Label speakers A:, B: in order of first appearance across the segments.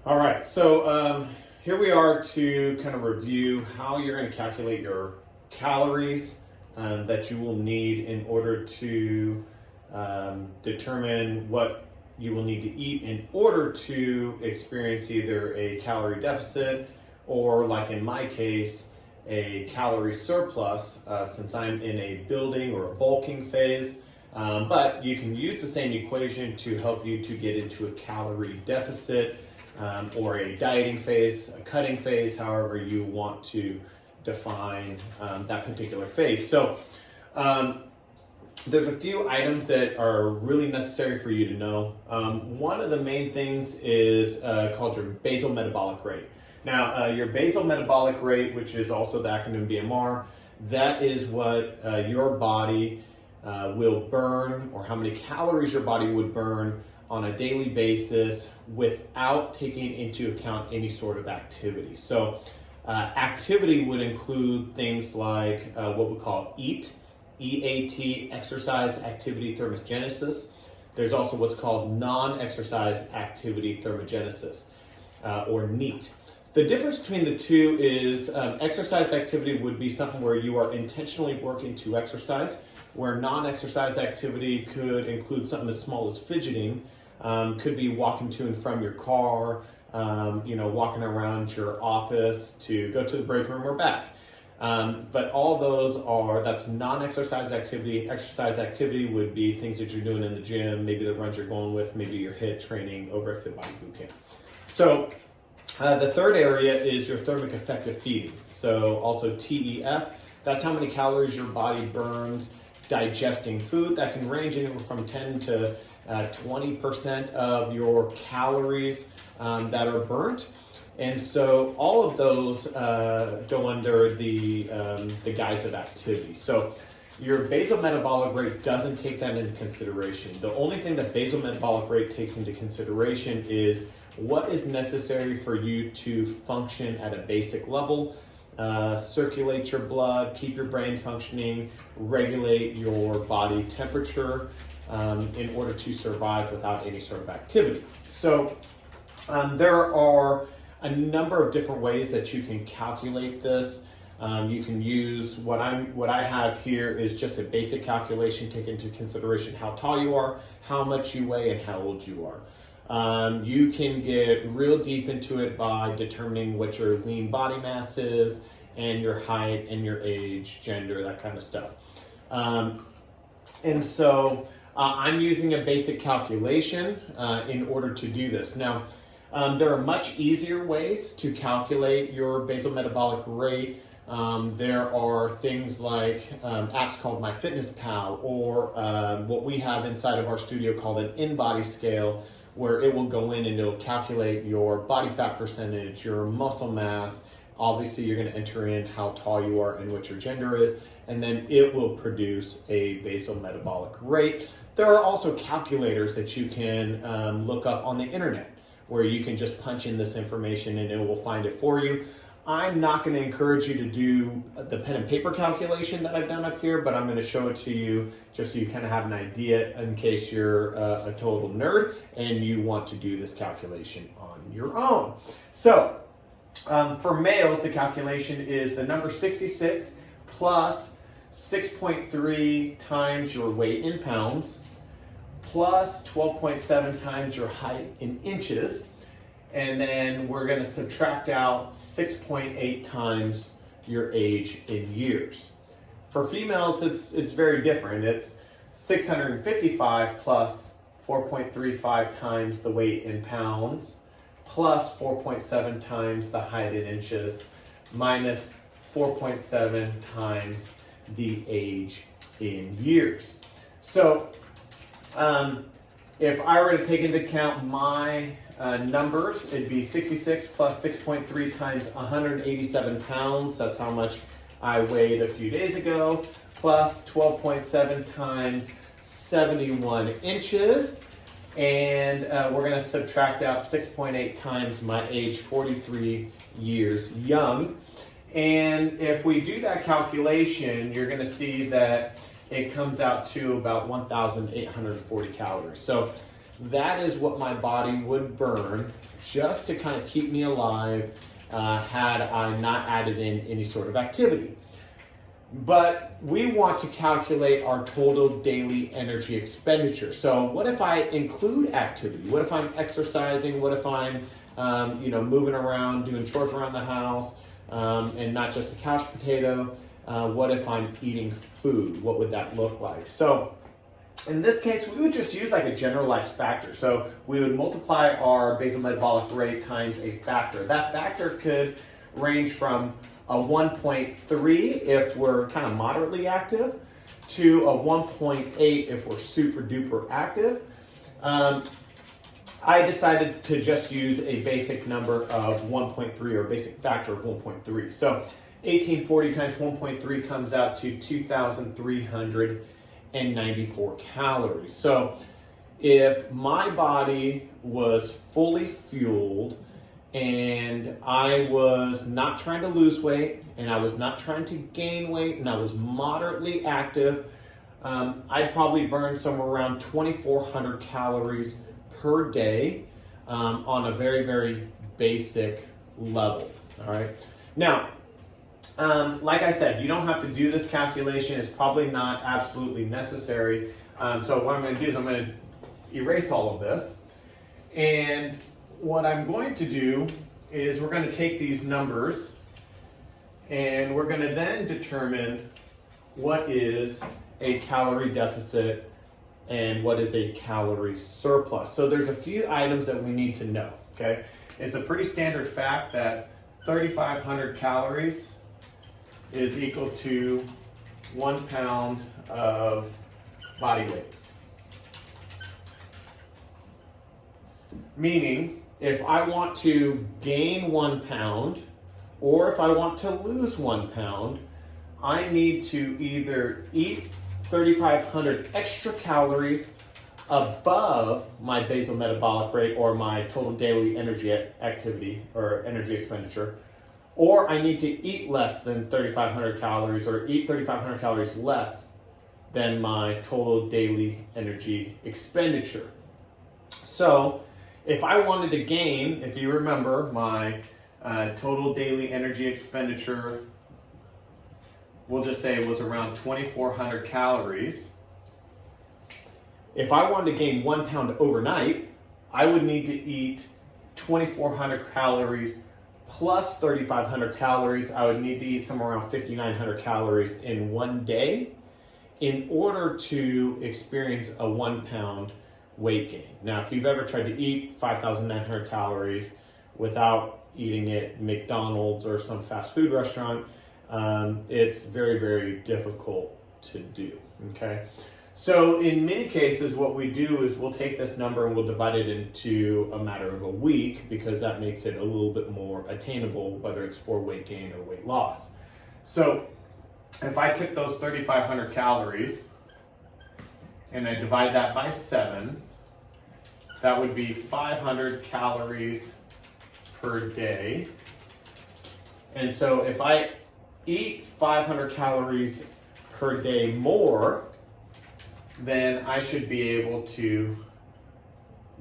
A: All right, so here we are to kind of review how you're going to calculate your calories that you will need in order to determine what you will need to eat in order to experience either a calorie deficit or, like in my case, a calorie surplus, since I'm in a building or a bulking phase. But you can use the same equation to help you to get into a calorie deficit or a dieting phase, a cutting phase, however you want to define that particular phase. So there's a few items that are really necessary for you to know. One of the main things is called your basal metabolic rate. Now, your basal metabolic rate, which is also the acronym BMR, that is what your body will burn, or how many calories your body would burn on a daily basis without taking into account any sort of activity. So activity would include things like what we call EAT, EAT, exercise activity thermogenesis. There's also what's called non-exercise activity thermogenesis, or NEAT. The difference between the two is exercise activity would be something where you are intentionally working to exercise, where non-exercise activity could include something as small as fidgeting, could be walking to and from your car, walking around your office to go to the break room or back. But all those that's non-exercise activity. Exercise activity would be things that you're doing in the gym, maybe the runs you're going with, maybe your HIIT training over at Fit Body Bootcamp. So the third area is your thermic effective feeding. So also TEF, that's how many calories your body burns digesting food. That can range anywhere from 10 to 20% of your calories that are burnt. And so all of those go under the guise of activity. So your basal metabolic rate doesn't take that into consideration. The only thing that basal metabolic rate takes into consideration is what is necessary for you to function at a basic level, circulate your blood, keep your brain functioning, regulate your body temperature in order to survive without any sort of activity. So there are a number of different ways that you can calculate this. You can use what I have here is just a basic calculation, take into consideration how tall you are, how much you weigh, and how old you are. You can get real deep into it by determining what your lean body mass is and your height and your age, gender, that kind of stuff. And so I'm using a basic calculation in order to do this. Now, there are much easier ways to calculate your basal metabolic rate. There are things like apps called MyFitnessPal, or what we have inside of our studio called an InBody scale, where it will go in and it'll calculate your body fat percentage, your muscle mass. Obviously, you're going to enter in how tall you are and what your gender is, and then it will produce a basal metabolic rate. There are also calculators that you can look up on the internet, where you can just punch in this information and it will find it for you. I'm not going to encourage you to do the pen and paper calculation that I've done up here, but I'm going to show it to you just so you kind of have an idea in case you're a total nerd and you want to do this calculation on your own. So for males, the calculation is the number 66 plus 6.3 times your weight in pounds plus 12.7 times your height in inches. And then we're going to subtract out 6.8 times your age in years. For females, it's very different. It's 655 plus 4.35 times the weight in pounds, plus 4.7 times the height in inches, minus 4.7 times the age in years. So if I were to take into account my numbers, it'd be 66 plus 6.3 times 187 pounds. That's how much I weighed a few days ago, plus 12.7 times 71 inches. And we're going to subtract out 6.8 times my age, 43 years young. And if we do that calculation, you're going to see that it comes out to about 1,840 calories. So that is what my body would burn just to kind of keep me alive had I not added in any sort of activity. But we want to calculate our total daily energy expenditure. So what if I include activity? What if I'm exercising? What if I'm moving around, doing chores around the house, and not just a couch potato? What if I'm eating food? What would that look like? So in this case, we would just use like a generalized factor. So we would multiply our basal metabolic rate times a factor. That factor could range from a 1.3 if we're kind of moderately active to a 1.8 if we're super duper active. I decided to just use a basic number of 1.3 or a basic factor of 1.3. So 1840 times 1.3 comes out to 2,394 calories. So if my body was fully fueled and I was not trying to lose weight and I was not trying to gain weight and I was moderately active, I'd probably burn somewhere around 2,400 calories per day on a very, very basic level. All right. Now, like I said, you don't have to do this calculation. It's probably not absolutely necessary. So what I'm going to do is I'm going to erase all of this. And what I'm going to do is we're going to take these numbers and we're going to then determine what is a calorie deficit and what is a calorie surplus. So there's a few items that we need to know, okay? It's a pretty standard fact that 3,500 calories is equal to 1 pound of body weight. Meaning, if I want to gain 1 pound or if I want to lose 1 pound, I need to either eat 3,500 extra calories above my basal metabolic rate or my total daily energy activity or energy expenditure, or I need to eat less than 3,500 calories or eat 3,500 calories less than my total daily energy expenditure. So if I wanted to gain, if you remember, my total daily energy expenditure, we'll just say it was around 2,400 calories. If I wanted to gain 1 pound overnight, I would need to eat 2,400 calories plus 3,500 calories. I would need to eat somewhere around 5,900 calories in one day in order to experience a 1 pound weight gain. Now, if you've ever tried to eat 5,900 calories without eating at McDonald's or some fast food restaurant, it's very, very difficult to do, okay? So in many cases, what we do is we'll take this number and we'll divide it into a matter of a week because that makes it a little bit more attainable, whether it's for weight gain or weight loss. So if I took those 3,500 calories and I divide that by 7, that would be 500 calories per day. And so if I eat 500 calories per day more, then I should be able to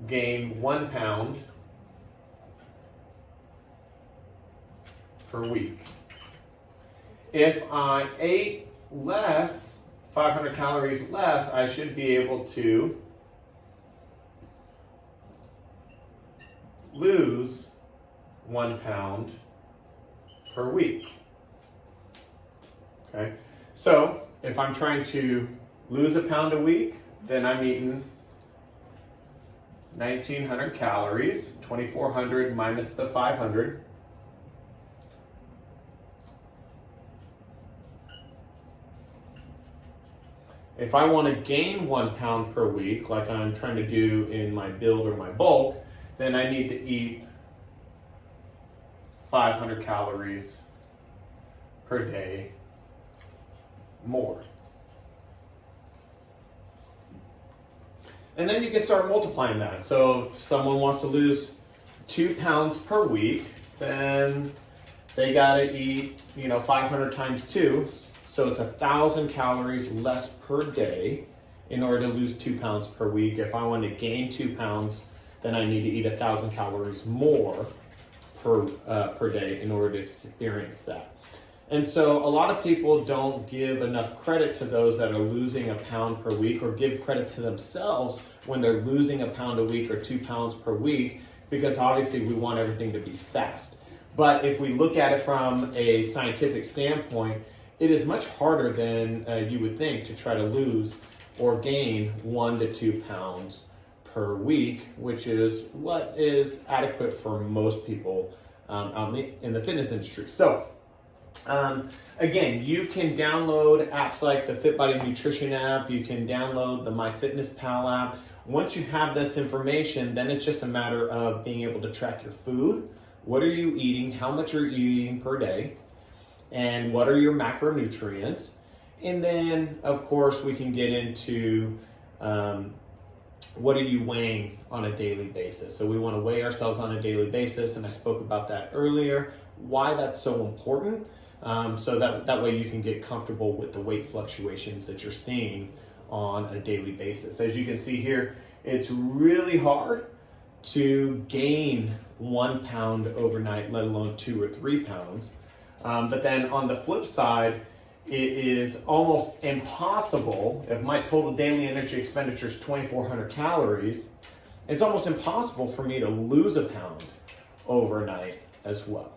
A: gain 1 pound per week. If I ate less, 500 calories less, I should be able to lose 1 pound per week. Okay, so if I'm trying to lose a pound a week, then I'm eating 1,900 calories, 2,400 minus the 500. If I want to gain 1 pound per week, like I'm trying to do in my build or my bulk, then I need to eat 500 calories per day more. And then you can start multiplying that. So if someone wants to lose 2 pounds per week, then they gotta eat, 500 times 2. So it's 1,000 calories less per day in order to lose 2 pounds per week. If I want to gain 2 pounds then I need to eat 1,000 calories more per day in order to experience that. And so a lot of people don't give enough credit to those that are losing a pound per week, or give credit to themselves when they're losing a pound a week or 2 pounds per week, because obviously we want everything to be fast. But if we look at it from a scientific standpoint, it is much harder than you would think to try to lose or gain 1 to 2 pounds per week, which is what is adequate for most people out in the fitness industry. So again, you can download apps like the FitBody Nutrition app. You can download the MyFitnessPal app. Once you have this information, then it's just a matter of being able to track your food. What are you eating? How much are you eating per day? And what are your macronutrients? And then, of course, we can get into what are you weighing on a daily basis. So we want to weigh ourselves on a daily basis, and I spoke about that earlier, why that's so important, so that way you can get comfortable with the weight fluctuations that you're seeing on a daily basis. As you can see here, it's really hard to gain 1 pound overnight, let alone 2 or 3 pounds. But then on the flip side, it is almost impossible. If my total daily energy expenditure is 2,400 calories, it's almost impossible for me to lose a pound overnight as well.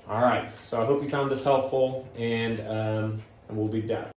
A: All right, so I hope you found this helpful, and we'll be back.